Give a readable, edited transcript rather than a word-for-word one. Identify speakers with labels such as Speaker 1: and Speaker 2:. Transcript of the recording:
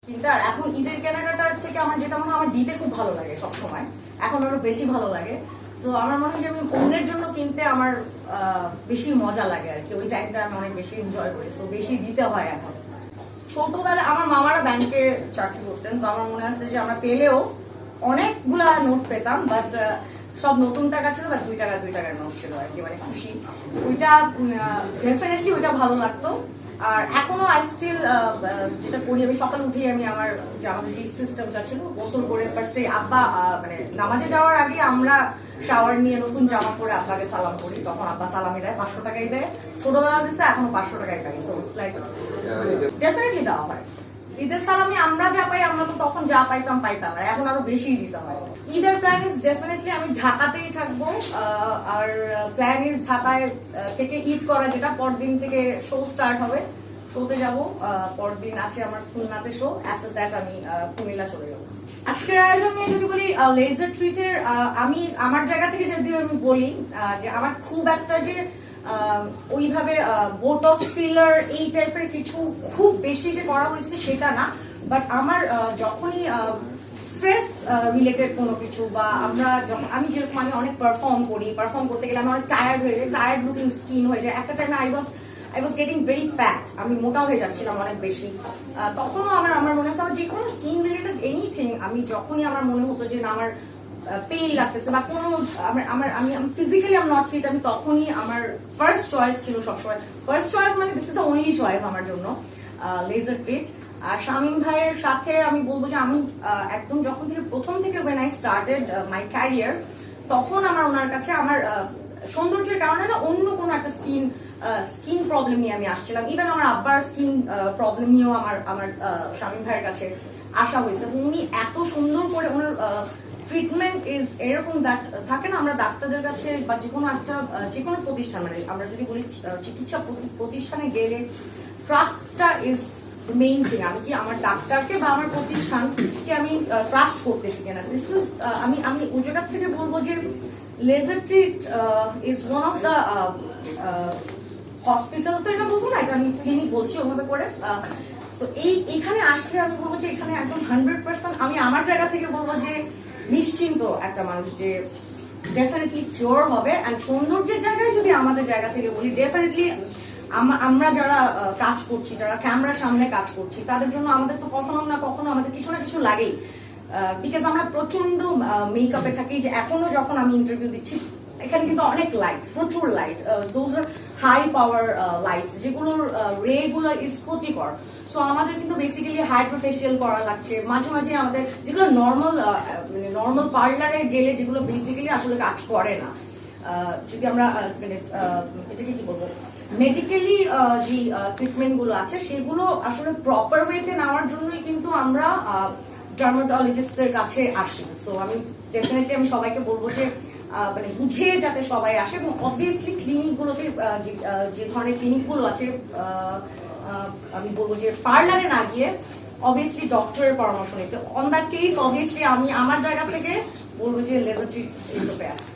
Speaker 1: কিন্তু আর এখন ঈদের কেনাকাটার থেকে আমার যেটা মনে হয় আমার দিতে খুব ভালো লাগে সবসময়, এখন আরো বেশি ভালো লাগে। সো আমার মনে হয় যে আমি অন্যের জন্য কিনতে আমার বেশি মজা লাগে আর কি, ওই টাইমটা আমি অনেক বেশি এনজয় করি, সো বেশি দিতে হয় এখন। ছোটবেলা আমার মামারা ব্যাংকে চাকরি করতেন, তো আমার মনে আছে যে আমরা পেলেও অনেকগুলা নোট পেতাম, বাট সব নতুন টাকা ছিল বা 2 টাকার নোট ছিল আর কি, মানে খুশি ওইটা ডেফিনেটলি ওইটা ভালো লাগতো। আর এখনো আই স্টিল যেটা করি, আমি সকালে উঠেই আমি আমার যে আমাদের যে সিস্টেমটা ছিল, গোসল করে ফার্স্টে আব্বা মানে নামাজে যাওয়ার আগে আমরা শাওয়ার নিয়ে নতুন জামা পরে আব্বাকে সালাম করি, তখন আব্বা সালামি দেয়, 500 টাকাই দেয়, ছোটবেলা দিচ্ছে এখনো 500 টাকাই পাই। সো ইটস লাইক ডেফিনেটলি দেওয়া হয়। ঈদের সালামি আমরা যা পাই, আমরা তো তখন যা পাইতাম আর এখন আরো বেশি দিতে হয়। ঈদের প্ল্যান ইজ ডেফিনেটলি আমি ঢাকাতেই থাকবো, আর প্ল্যান ইজ ঢাকায় থেকে ঈদ করা, যেটা পরদিন থেকে শো স্টার্ট হবে, শোতে যাবো। পরদিন আছে আমার খুলনাতে শো, আফটার দ্যাট আমি কুমিল্লা চলে যাবো। আজকের আয়োজন নিয়ে যদি বলি, লেজার ট্রিটের আমি আমার জায়গা থেকে যদি আমি বলি যে আমার খুব একটা যে ওইভাবে বোটক্স ফিলার এই টাইপের কিছু খুব বেশি যে করা হয়েছে সেটা না, বাট আমার যখনই স্ট্রেস রিলেটেড কোনো কিছু বা আমরা যখন আমি যেরকম আমি অনেক পারফর্ম করতে গেলে আমি অনেক টায়ার্ড হয়ে যাই, টায়ার্ড লুকিং স্কিন হয়ে যায়, একটা টাইমে I was getting very fat, আমি মোটা হয়ে যাচ্ছিলাম অনেক বেশি। তখনও আমার মনে হচ্ছে আমার যে কোনো স্কিন রিলেটেড এনিথিং, আমি যখনই আমার মনে হতো যে না আমার পেইন লাগতেছে বা কোনো আমি ফিজিক্যালি আম নট ফিট, আমি তখনই আমার ফার্স্ট চয়েস ছিল সবসময়, ফার্স্ট চয়েস মানে this is the only choice আমার জন্য লেজার ট্রিট। আর শামীম ভাইয়ের সাথে আমি বলবো যে আমি একদম যখন থেকে প্রথম থেকে when I started my career, তখন আমার ওনার কাছে আমার সৌন্দর্যের কারণে না অন্য কোনো একটা স্কিন প্রবলেম নিয়ে আমি আসছিলাম, ইভেন আমার আব্বার স্কিন প্রবলেম নিয়েও আমার শামীম ভাইয়ের কাছে আসা হয়েছে। উনি এত সুন্দর করে ওনার ট্রিটমেন্ট ইজ এরকম থাকে না, আমরা ডাক্তারদের কাছে বা যে কোনো প্রতিষ্ঠান, মানে আমরা যদি বলি চিকিৎসা প্রতিষ্ঠানে গেলে ট্রাস্টটা ইজ মেইন থিং। আমি কি আমার ডাক্তারকে বা আমার প্রতিষ্ঠানকে আমি ট্রাস্ট করতেছি কিনা, দিস ইজ আমি ওই জায়গা থেকে বলবো যে laser treat is one of the hospital, তো এটা বলবো না, এটা আমি ক্লিনিক বলছি ওভাবে করে। সো এইখানে আসলে আমি বলবো যে এখানে একদম 100% আমি আমার জায়গা থেকে বলবো যে নিশ্চিন্ত একটা মানুষ যে ডেফিনেটলি কিওর হবে। অ্যান্ড সৌন্দর্যের জায়গায় যদি আমাদের জায়গা থেকে বলি, ডেফিনেটলি আমরা যারা কাজ করছি, যারা ক্যামেরার সামনে কাজ করছি, তাদের জন্য আমাদের তো কখনো না কখনো আমাদের কিছু না কিছু লাগেই, বিকজ আমরা প্রচন্ড মেকআপে থাকি। যে এখনো যখন আমি ইন্টারভিউ দিচ্ছি, এখানে কিন্তু অনেক লাইট, প্রচুর light, those are high power lights, যেগুলোর রে গুলো ইজ ক্ষতিকর। সো আমাদের কিন্তু বেসিক্যালি হাইড্রোফেশিয়াল করা লাগছে, মাঝে মাঝে আমাদের যেগুলো নর্মাল পার্লারে গেলে যেগুলো বেসিক্যালি আসলে কাজ করে না। যদি আমরা এটাকে কি বলবো, মেডিকেলি যে ট্রিটমেন্ট গুলো আছে সেগুলো আসলে প্রপার ওয়েতে নেওয়ার জন্যই কিন্তু আমরা ডার্মাটোলজিস্টের কাছে আসি। সো আমি ডেফিনেটলি আমি সবাইকে বলবো যে মানে বুঝে যাতে সবাই আসে, এবং অবভিয়াসলি ক্লিনিক গুলোতে যে ধরনের ক্লিনিক গুলো আছে, আমি বলবো যে পার্লারে না গিয়ে অবভিয়াসলি ডক্টরের পরামর্শ নিতে। অন দ্যাট কেস অবভিয়াসলি আমি আমার জায়গা থেকে বলবো যে laser treat is the best.